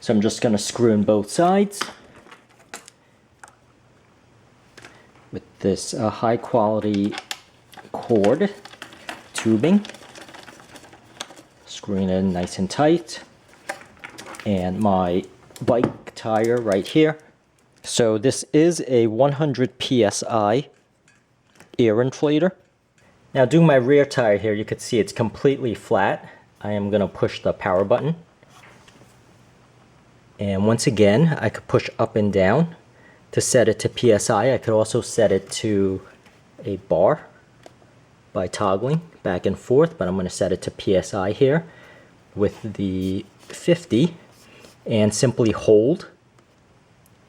So I'm just going to screw in both sides with this high quality cord tubing. Screwing it in nice and tight. And my bike tire right here. So this is a 100 PSI air inflator. Now doing my rear tire here, you can see it's completely flat. I am going to push the power button. And once again, I could push up and down to set it to PSI. I could also set it to a bar by toggling back and forth, but I'm going to set it to PSI here with the 50 and simply hold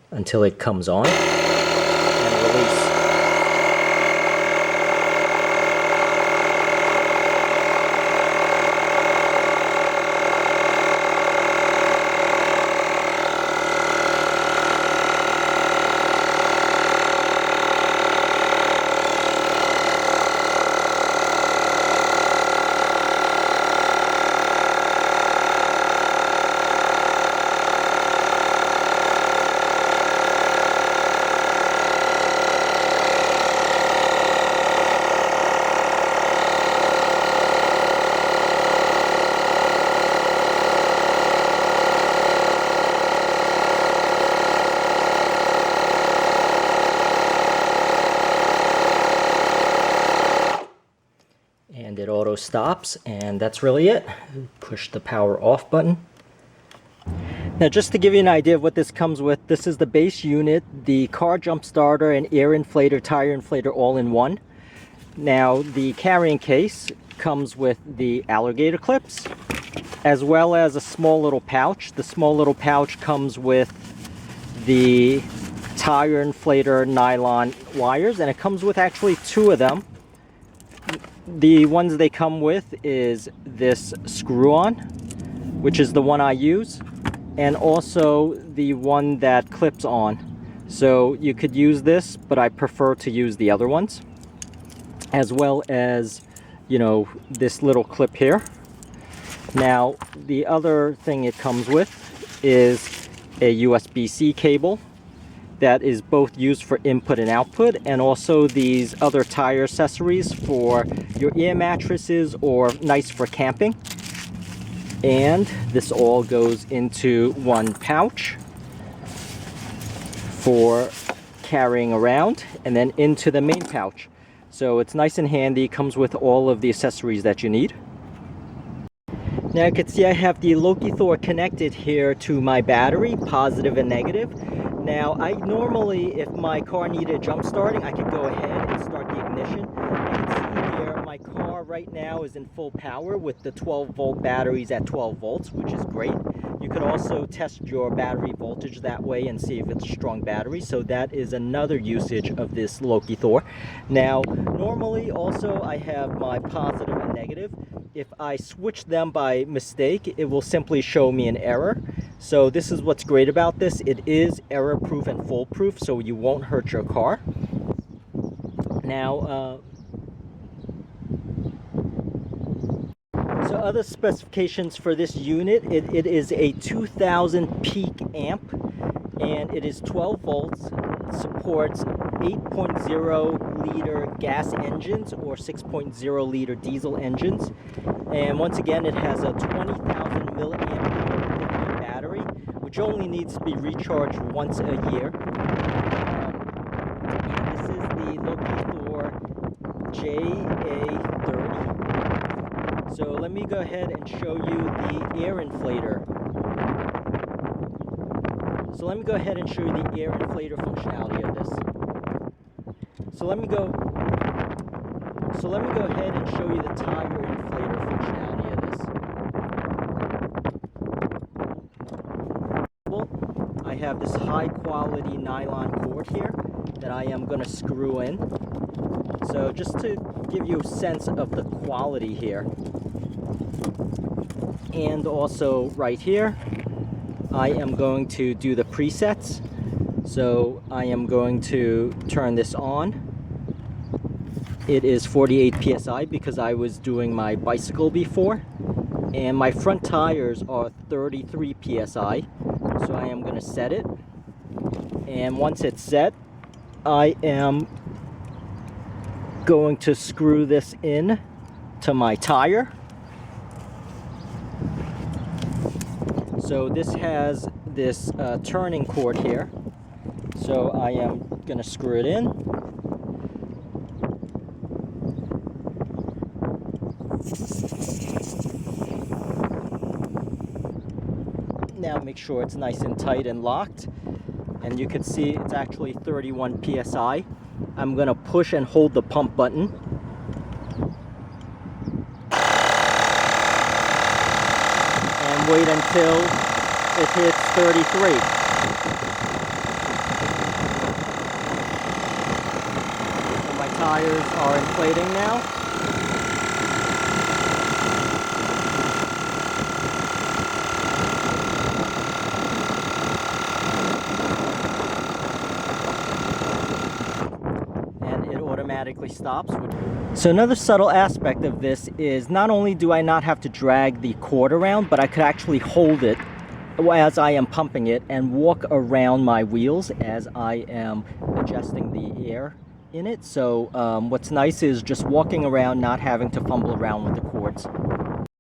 until it comes on and release. And it auto stops, and that's really it. Push the power off button. Now just to give you an idea of what this comes with, this is the base unit, the car jump starter and air inflator, tire inflator all in one. Now the carrying case comes with the alligator clips as well as a small little pouch. The small little pouch comes with the tire inflator nylon wires, and it comes with actually two of them. The ones they come with is this screw-on, which is the one I use, and also the one that clips on. So you could use this, but I prefer to use the other ones, as well as, you know, this little clip here. Now the other thing it comes with is a USB-C cable that is both used for input and output, and also these other tire accessories for your air mattresses or nice for camping. And this all goes into one pouch for carrying around, and then into the main pouch. So it's nice and handy, comes with all of the accessories that you need. Now you can see I have the LokiThor connected here to my battery, positive and negative. Now I normally, if my car needed jump starting, I could go ahead and start the ignition. You can see here my car right now is in full power with the 12-volt batteries at 12 volts, which is great. You could also test your battery voltage that way and see if it's a strong battery. So that is another usage of this LokiThor. Now normally also I have my positive and negative. If I switch them by mistake, it will simply show me an error. So this is what's great about this. It is error proof and foolproof, so you won't hurt your car. Now, so other specifications for this unit, it is a 2000 peak amp, and it is 12 volts. It supports 8.0 liter gas engines or 6.0 liter diesel engines. And once again, it has a 20,000 milliamp hour battery, which only needs to be recharged once a year. And this is the LokiThor JA30. So let me go ahead and show you the air inflator. So let me go ahead and show you the air inflator functionality of this. So let me go ahead and show you the tire inflator functionality of this. I have this high quality nylon cord here that I am going to screw in. So just to give you a sense of the quality here. And also right here, I am going to do the presets. So I am going to turn this on. It is 48 PSI because I was doing my bicycle before. And my front tires are 33 PSI. So I am going to set it, and once it's set, I am going to screw this in to my tire. So this has this turning cord here, so I am going to screw it in. Now make sure it's nice and tight and locked, and you can see it's actually 31 PSI. I'm going to push and hold the pump button. And wait until it hits 33. So my tires are inflating now. Automatically stops. So another subtle aspect of this is not only do I not have to drag the cord around, but I could actually hold it as I am pumping it and walk around my wheels as I am adjusting the air in it. So what's nice is just walking around, not having to fumble around with the cords.